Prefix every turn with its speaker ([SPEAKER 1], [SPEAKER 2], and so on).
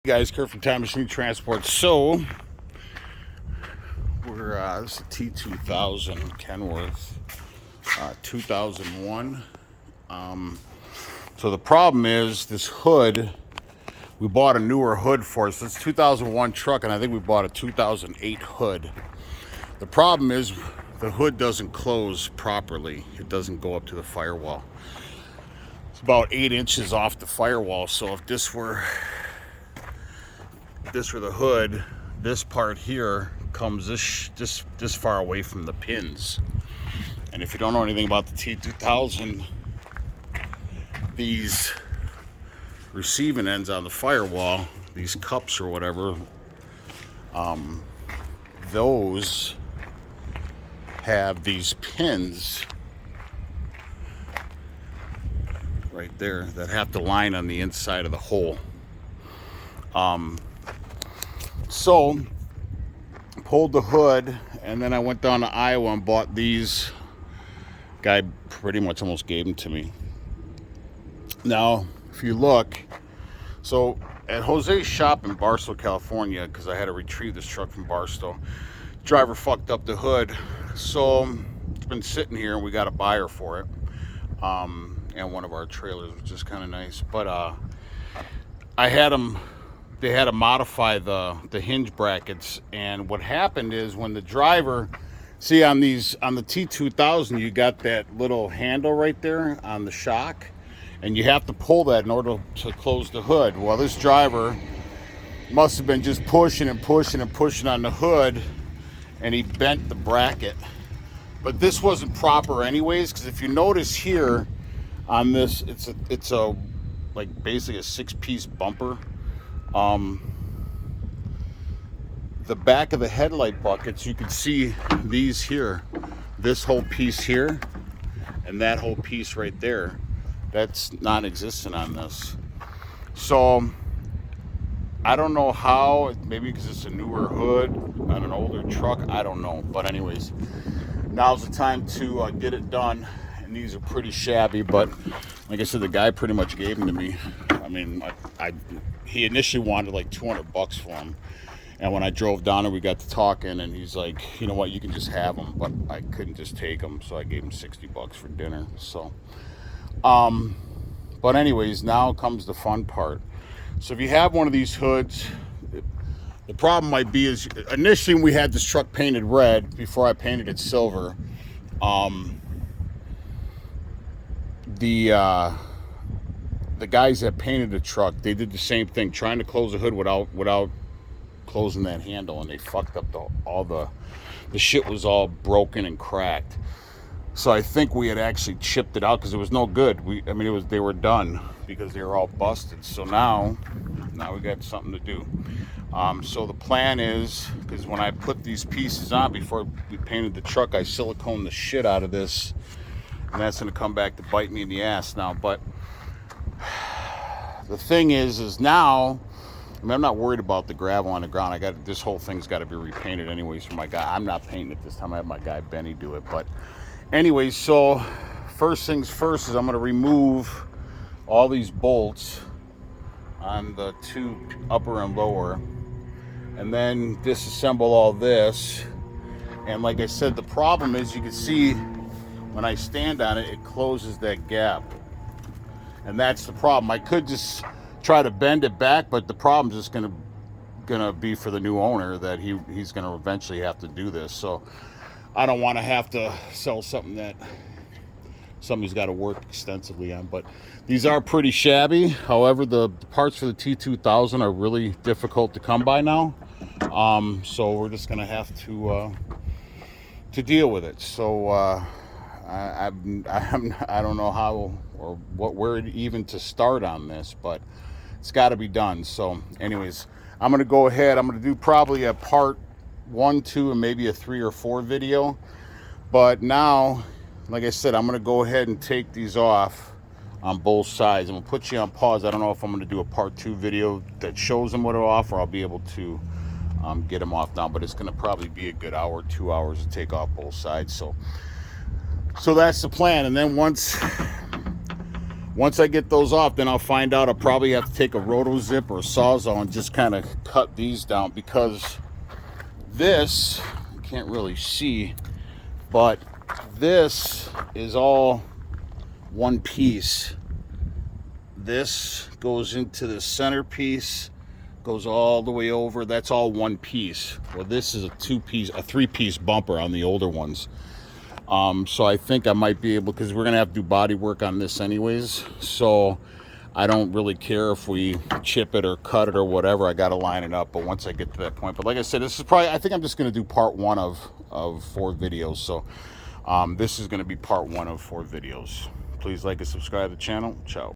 [SPEAKER 1] Guys, Kurt from Time Machine Transport. So we're this is a T2000 Kenworth 2001. So the problem is this hood. We bought a newer hood for us. It's 2001 truck, and I think we bought a 2008 hood. The problem is the hood doesn't close properly. It doesn't go up to the firewall. It's about 8 inches off the firewall. So if this were the hood, this part here comes this far away from the pins. And if you don't know anything about the T2000, these receiving ends on the firewall, these cups or whatever, those have these pins right there that have to line on the inside of the hole. So pulled the hood, and then I went down to Iowa and bought these. Guy pretty much almost gave them to me. Now if you look, so at Jose's shop in Barstow, California, because I had to retrieve this truck from Barstow, driver fucked up the hood, so it's been sitting here and we got a buyer for it, and one of our trailers, which is kind of nice. But they had to modify the hinge brackets, and what happened is when the driver, see on the T2000, you got that little handle right there on the shock, and you have to pull that in order to close the hood. Well, this driver must have been just pushing and pushing and pushing on the hood, and he bent the bracket. But this wasn't proper anyways, because if you notice here on this, it's a like basically a 6-piece bumper. The back of the headlight buckets, you can see these here, this whole piece here and that whole piece right there, that's non-existent on this. So I don't know how, maybe because it's a newer hood on an older truck, I don't know. But anyways, now's the time to get it done. And these are pretty shabby, but like I said, the guy pretty much gave them to me. I mean, he initially wanted like $200 for them, and when I drove down and we got to talking, and he's like, you know what, you can just have them. But I couldn't just take them, so I gave him $60 for dinner. So but anyways, now comes the fun part. So if you have one of these hoods, the problem might be is initially when we had this truck painted red before I painted it silver, the guys that painted the truck, they did the same thing, trying to close the hood without closing that handle, and they fucked up all the shit was all broken and cracked. So I think we had actually chipped it out because it was no good. They were done because they were all busted. So now we got something to do. So the plan is, because when I put these pieces on before we painted the truck, I siliconed the shit out of this, and that's going to come back to bite me in the ass now. But the thing is now, I'm not worried about the gravel on the ground. This whole thing's got to be repainted anyways for my guy. I'm not painting it this time. I have my guy Benny do it. But anyways, so first things first is I'm going to remove all these bolts on the two upper and lower, and then disassemble all this. And like I said, the problem is, you can see when I stand on it, it closes that gap. And that's the problem. I could just try to bend it back, but the problem's just gonna be for the new owner that he's gonna eventually have to do this. So I don't want to have to sell something that somebody's got to work extensively on. But these are pretty shabby. However, the parts for the T2000 are really difficult to come by now. So we're just gonna have to deal with it. So I don't know how or where even to start on this, but it's got to be done. So anyways, I'm going to go ahead. I'm going to do probably a part 1, 2, and maybe a 3 or 4 video. But now, like I said, I'm going to go ahead and take these off on both sides. I'm going to put you on pause. I don't know if I'm going to do a part 2 video that shows them what are off, or I'll be able to get them off now. But it's going to probably be a good hour, 2 hours to take off both sides. So that's the plan. And then once Once I get those off, then I'll find out. I'll probably have to take a roto zip or a sawzall and just kind of cut these down, because this, you can't really see, but this is all one piece. This goes into the centerpiece, goes all the way over. That's all one piece. Well, this is a three-piece bumper on the older ones. So I think I might be able, because we're gonna have to do body work on this anyways, so I don't really care if we chip it or cut it or whatever. I gotta line it up, but once I get to that point. But like I said, this is probably, I think I'm just gonna do part 1 of 4 videos. So this is gonna be part 1 of 4 videos. Please like and subscribe to the channel. Ciao.